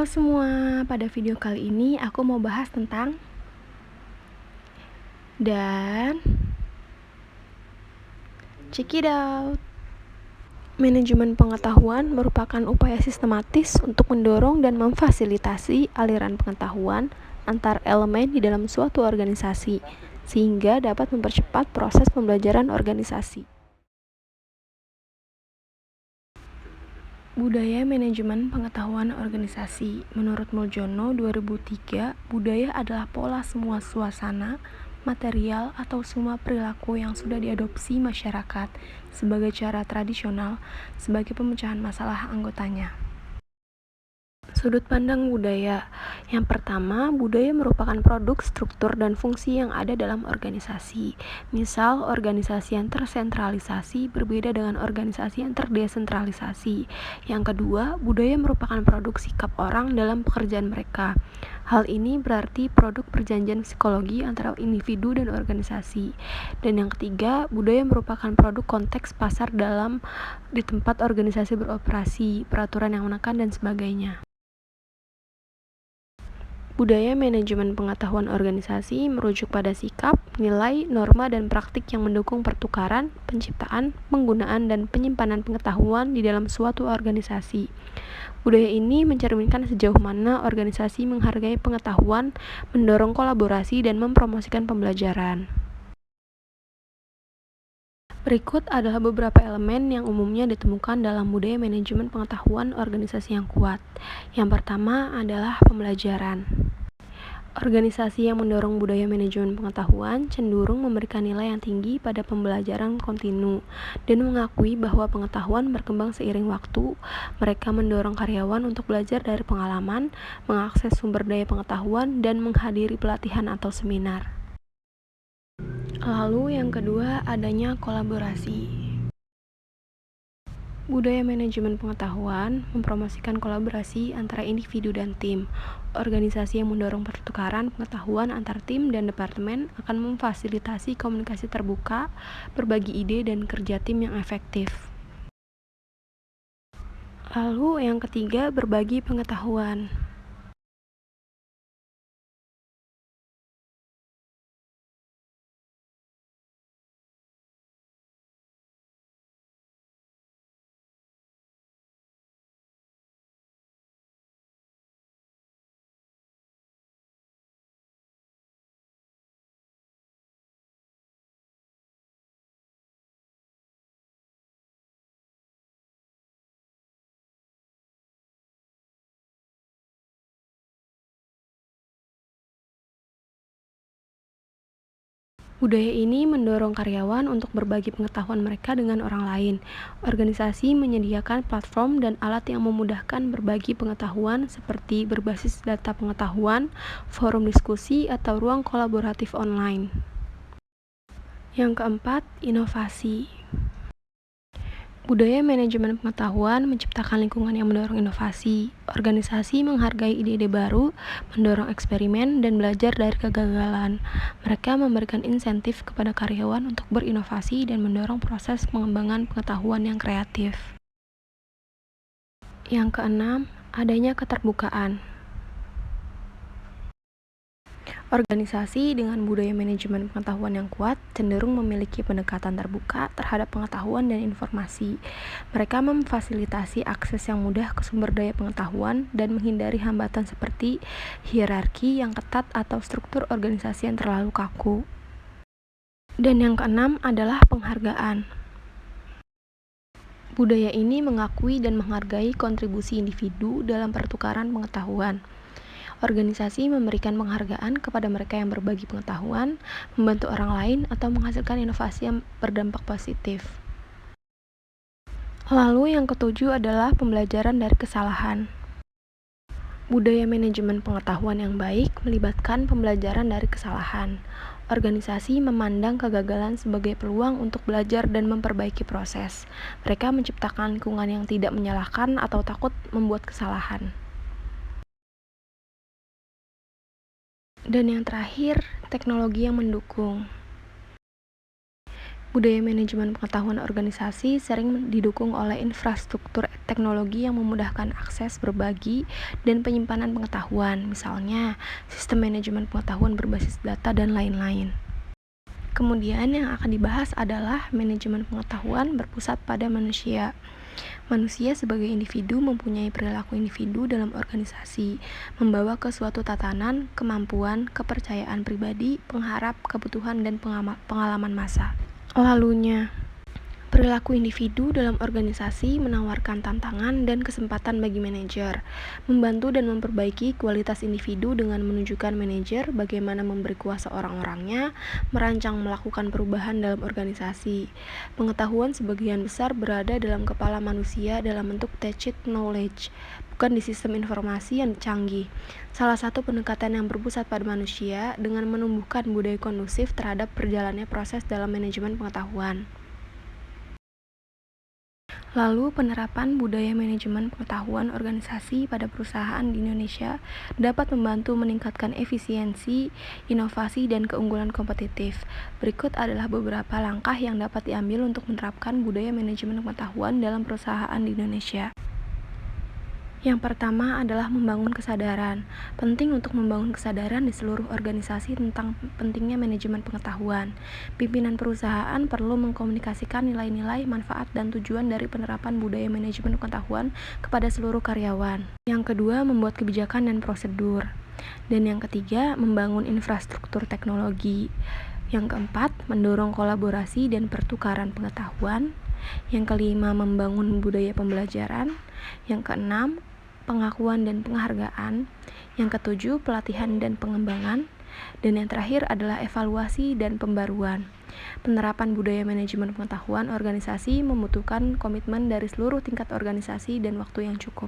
Halo semua, pada video kali ini aku mau bahas tentang check it out. Manajemen pengetahuan merupakan upaya sistematis untuk mendorong dan memfasilitasi aliran pengetahuan antar elemen di dalam suatu organisasi, sehingga dapat mempercepat proses pembelajaran organisasi. Budaya manajemen pengetahuan organisasi. Menurut Muljono 2003, budaya adalah pola semua suasana, material, atau semua perilaku yang sudah diadopsi masyarakat sebagai cara tradisional sebagai pemecahan masalah anggotanya. Sudut pandang budaya. Yang pertama, budaya merupakan produk, struktur, dan fungsi yang ada dalam organisasi. Misal, organisasi yang tersentralisasi berbeda dengan organisasi yang terdesentralisasi. Yang kedua, budaya merupakan produk sikap orang dalam pekerjaan mereka. Hal ini berarti produk perjanjian psikologi antara individu dan organisasi. Dan yang ketiga, budaya merupakan produk konteks pasar di tempat organisasi beroperasi, peraturan yang menekan, dan sebagainya. Budaya manajemen pengetahuan organisasi merujuk pada sikap, nilai, norma, dan praktik yang mendukung pertukaran, penciptaan, penggunaan, dan penyimpanan pengetahuan di dalam suatu organisasi. Budaya ini mencerminkan sejauh mana organisasi menghargai pengetahuan, mendorong kolaborasi, dan mempromosikan pembelajaran. Berikut adalah beberapa elemen yang umumnya ditemukan dalam budaya manajemen pengetahuan organisasi yang kuat. Yang pertama adalah pembelajaran. Organisasi yang mendorong budaya manajemen pengetahuan cenderung memberikan nilai yang tinggi pada pembelajaran kontinu dan mengakui bahwa pengetahuan berkembang seiring waktu. Mereka mendorong karyawan untuk belajar dari pengalaman, mengakses sumber daya pengetahuan, dan menghadiri pelatihan atau seminar. Lalu yang kedua, adanya kolaborasi. Budaya manajemen pengetahuan mempromosikan kolaborasi antara individu dan tim. Organisasi yang mendorong pertukaran pengetahuan antar tim dan departemen akan memfasilitasi komunikasi terbuka, berbagi ide, dan kerja tim yang efektif. Lalu yang ketiga, berbagi pengetahuan. Budaya ini mendorong karyawan untuk berbagi pengetahuan mereka dengan orang lain. Organisasi menyediakan platform dan alat yang memudahkan berbagi pengetahuan seperti berbasis data pengetahuan, forum diskusi, atau ruang kolaboratif online. Yang keempat, inovasi. Budaya manajemen pengetahuan menciptakan lingkungan yang mendorong inovasi. Organisasi menghargai ide-ide baru, mendorong eksperimen, dan belajar dari kegagalan. Mereka memberikan insentif kepada karyawan untuk berinovasi dan mendorong proses pengembangan pengetahuan yang kreatif. Yang keenam, adanya keterbukaan. Organisasi dengan budaya manajemen pengetahuan yang kuat cenderung memiliki pendekatan terbuka terhadap pengetahuan dan informasi. Mereka memfasilitasi akses yang mudah ke sumber daya pengetahuan dan menghindari hambatan seperti hierarki yang ketat atau struktur organisasi yang terlalu kaku. Dan yang keenam adalah penghargaan. Budaya ini mengakui dan menghargai kontribusi individu dalam pertukaran pengetahuan. Organisasi memberikan penghargaan kepada mereka yang berbagi pengetahuan, membantu orang lain, atau menghasilkan inovasi yang berdampak positif. Lalu yang ketujuh adalah pembelajaran dari kesalahan. Budaya manajemen pengetahuan yang baik melibatkan pembelajaran dari kesalahan. Organisasi memandang kegagalan sebagai peluang untuk belajar dan memperbaiki proses. Mereka menciptakan lingkungan yang tidak menyalahkan atau takut membuat kesalahan. Dan yang terakhir, teknologi yang mendukung. Budaya manajemen pengetahuan organisasi sering didukung oleh infrastruktur teknologi yang memudahkan akses, berbagi, dan penyimpanan pengetahuan, misalnya sistem manajemen pengetahuan berbasis data dan lain-lain. Kemudian yang akan dibahas adalah manajemen pengetahuan berpusat pada manusia. Manusia sebagai individu mempunyai perilaku individu dalam organisasi, membawa ke suatu tatanan, kemampuan, kepercayaan pribadi, pengharap, kebutuhan, dan pengalaman massa. Lalunya, perilaku individu dalam organisasi menawarkan tantangan dan kesempatan bagi manajer, membantu dan memperbaiki kualitas individu dengan menunjukkan manajer bagaimana memberi kuasa orang-orangnya, merancang melakukan perubahan dalam organisasi. Pengetahuan sebagian besar berada dalam kepala manusia dalam bentuk tacit knowledge, bukan di sistem informasi yang canggih. Salah satu pendekatan yang berpusat pada manusia dengan menumbuhkan budaya kondusif terhadap berjalannya proses dalam manajemen pengetahuan. Lalu, penerapan budaya manajemen pengetahuan organisasi pada perusahaan di Indonesia dapat membantu meningkatkan efisiensi, inovasi, dan keunggulan kompetitif. Berikut adalah beberapa langkah yang dapat diambil untuk menerapkan budaya manajemen pengetahuan dalam perusahaan di Indonesia. Yang pertama adalah membangun kesadaran. Penting untuk membangun kesadaran di seluruh organisasi tentang pentingnya manajemen pengetahuan. Pimpinan perusahaan perlu mengkomunikasikan nilai-nilai, manfaat, dan tujuan dari penerapan budaya manajemen pengetahuan kepada seluruh karyawan. Yang kedua, membuat kebijakan dan prosedur. Dan yang ketiga, membangun infrastruktur teknologi. Yang keempat, mendorong kolaborasi dan pertukaran pengetahuan. Yang kelima, membangun budaya pembelajaran. Yang keenam, pengakuan dan penghargaan. Yang ketujuh, pelatihan dan pengembangan. Dan yang terakhir adalah evaluasi dan pembaruan. Penerapan budaya manajemen pengetahuan organisasi membutuhkan komitmen dari seluruh tingkat organisasi dan waktu yang cukup.